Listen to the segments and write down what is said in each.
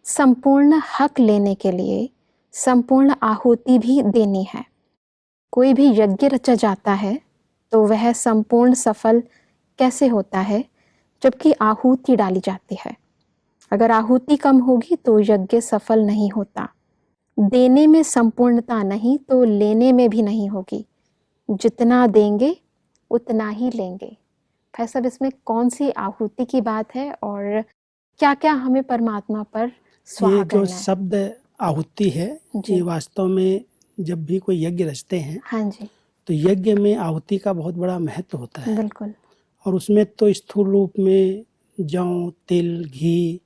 संपूर्ण हक लेने के लिए संपूर्ण आहुति भी देनी है। कोई भी यज्ञ रचा जाता है तो वह संपूर्ण सफल कैसे होता है जबकि आहुति डाली जाती है। अगर आहुति कम होगी तो यज्ञ सफल नहीं होता। देने में संपूर्णता नहीं तो लेने में भी नहीं होगी। जितना देंगे उतना ही लेंगे। भाई साहब, इसमें कौन सी आहुति की बात है और क्या क्या हमें परमात्मा पर स्वाहा ये जो करना है? शब्द आहुति है, जी। ये वास्तव में जब भी कोई यज्ञ रचते हैं हाँ जी, तो यज्ञ में आहुति का बहुत बड़ा महत्व होता है। बिल्कुल। और उसमें तो स्थूल रूप में जौ, तिल, घी,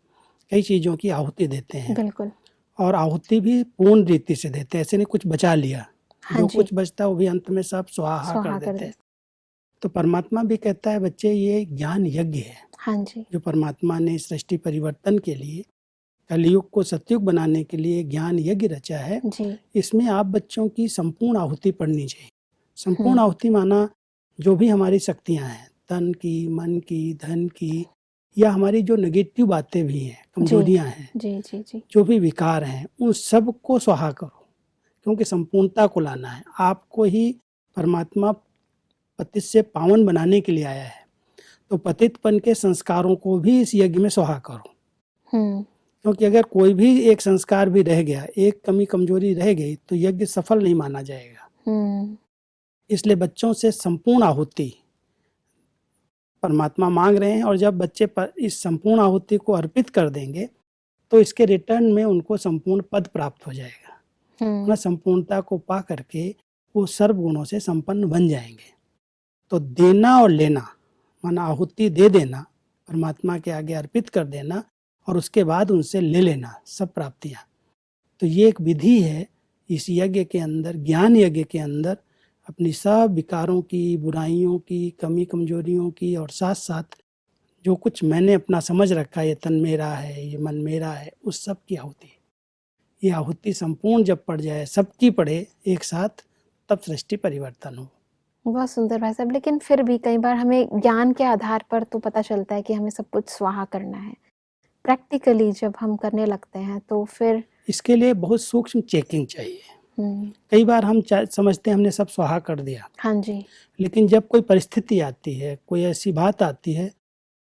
कई चीज़ों की आहुति देते हैं। बिल्कुल। और आहुति भी पूर्ण रीति से देते हैं, ऐसे नहीं कुछ बचा लिया। हाँ जो जी, कुछ बचता है वो भी अंत में सब स्वाहा कर स्वाहा कर देते हैं। देते। तो परमात्मा भी कहता है बच्चे, ये ज्ञान यज्ञ है हाँ जी, जो परमात्मा ने सृष्टि परिवर्तन के लिए, कलयुग को सतयुग बनाने के लिए ज्ञान यज्ञ रचा है। जी। इसमें आप बच्चों की संपूर्ण आहुति पड़नी चाहिए। संपूर्ण आहुति माना जो भी हमारी शक्तियां हैं, तन की, मन की, धन की, या हमारी जो नेगेटिव बातें भी हैं, कमजोरियां हैं, जी, जी, जी। जो भी विकार हैं, उन सब को स्वाहा करो, क्योंकि संपूर्णता को लाना है। आपको ही परमात्मा पतित से पावन बनाने के लिए आया है, तो पतितपन के संस्कारों को भी इस यज्ञ में स्वाहा करो। क्योंकि अगर कोई भी एक संस्कार भी रह गया, एक कमी कमजोरी रह गई, तो यज्ञ सफल नहीं माना जाएगा। इसलिए बच्चों से संपूर्ण आहुति परमात्मा मांग रहे हैं, और जब बच्चे पर इस संपूर्ण आहुति को अर्पित कर देंगे तो इसके रिटर्न में उनको संपूर्ण पद प्राप्त हो जाएगा। संपूर्णता को पा करके वो सर्व गुणों से संपन्न बन जाएंगे। तो देना और लेना माना आहुति दे देना, परमात्मा के आगे अर्पित कर देना, और उसके बाद उनसे ले लेना सब प्राप्तियां। तो ये एक विधि है इस यज्ञ के अंदर, ज्ञान यज्ञ के अंदर, अपनी सब विकारों की, बुराइयों की, कमी कमजोरियों की, और साथ साथ जो कुछ मैंने अपना समझ रखा है, ये तन मेरा है, ये मन मेरा है, उस सब की आहुति। ये आहुति संपूर्ण जब पड़ जाए, सबकी पड़े एक साथ, तब सृष्टि परिवर्तन हो। बहुत सुंदर भाई साहब, लेकिन फिर भी कई बार हमें ज्ञान के आधार पर तो पता चलता है कि हमें सब कुछ स्वाहा करना है। प्रैक्टिकली जब हम करने लगते हैं तो फिर इसके लिए बहुत सूक्ष्म चेकिंग चाहिए। कई बार हम समझते हैं हमने सब स्वाहा कर दिया। हाँ जी। लेकिन जब कोई परिस्थिति आती है, कोई ऐसी बात आती है,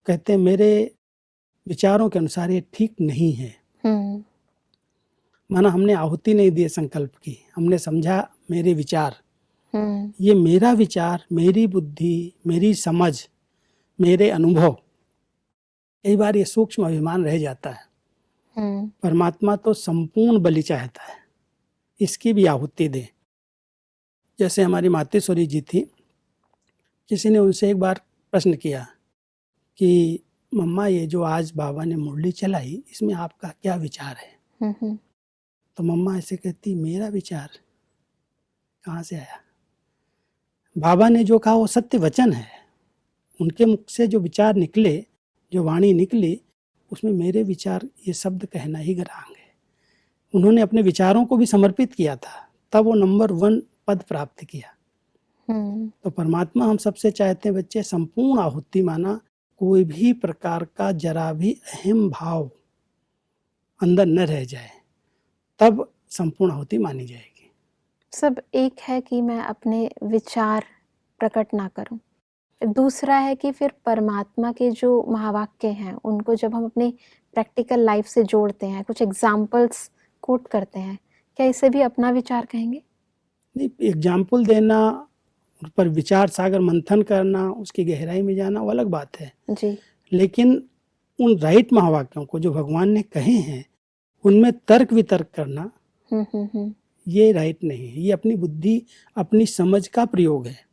कहते हैं मेरे विचारों के अनुसार ये ठीक नहीं है। माना हमने आहुति नहीं दी संकल्प की, हमने समझा मेरे विचार, ये मेरा विचार, मेरी बुद्धि, मेरी समझ, मेरे अनुभव, कई बार ये सूक्ष्म अभिमान रह जाता है। परमात्मा तो संपूर्ण बलि चाहता है, इसकी भी आहुति दे। जैसे हमारी मातेश्वरी जी थी, किसी ने उनसे एक बार प्रश्न किया कि मम्मा, ये जो आज बाबा ने मुरली चलाई, इसमें आपका क्या विचार है? तो मम्मा ऐसे कहती, मेरा विचार कहाँ से आया? बाबा ने जो कहा वो सत्य वचन है। उनके मुख से जो विचार निकले, जो वाणी निकली, उसमें मेरे विचार, ये शब्द कहना ही गरांग है। उन्होंने अपने विचारों को भी समर्पित किया था, तब वो नंबर 1 पद प्राप्त किया। तो परमात्मा हम सबसे चाहते हैं बच्चे, संपूर्ण आहुति माना कोई भी प्रकार का जरा भी अहम भाव अंदर न रह जाए, तब संपूर्ण आहुति मानी जाएगी। सब एक है कि मैं अपने विचार प्रकट ना करूं, दूसरा है कि फिर परमात्मा के जो महावाक्य हैं उनको जब हम अपनी प्रैक्टिकल लाइफ से जोड़ते हैं, कुछ एग्जाम्पल्स कोट करते हैं, क्या इसे भी अपना विचार कहेंगे? नहीं, एग्जाम्पल देना, उस पर विचार सागर मंथन करना, उसकी गहराई में जाना, वो अलग बात है जी। लेकिन उन राइट महावाक्यों को जो भगवान ने कहे हैं, उनमें तर्क वितर्क करना, ये राइट नहीं है। ये अपनी बुद्धि, अपनी समझ का प्रयोग है।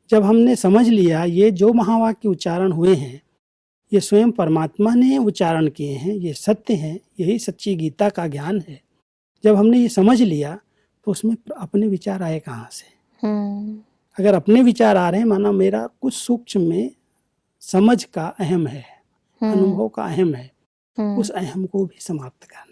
जब हमने समझ लिया ये जो महावाक्य उच्चारण हुए हैं, ये स्वयं परमात्मा ने उच्चारण किए हैं, ये सत्य हैं, यही सच्ची गीता का ज्ञान है। जब हमने ये समझ लिया तो उसमें अपने विचार आए कहाँ से? अगर अपने विचार आ रहे हैं, माना मेरा कुछ सूक्ष्म में समझ का अहम है, अनुभव का अहम है, उस अहम को भी समाप्त करना है।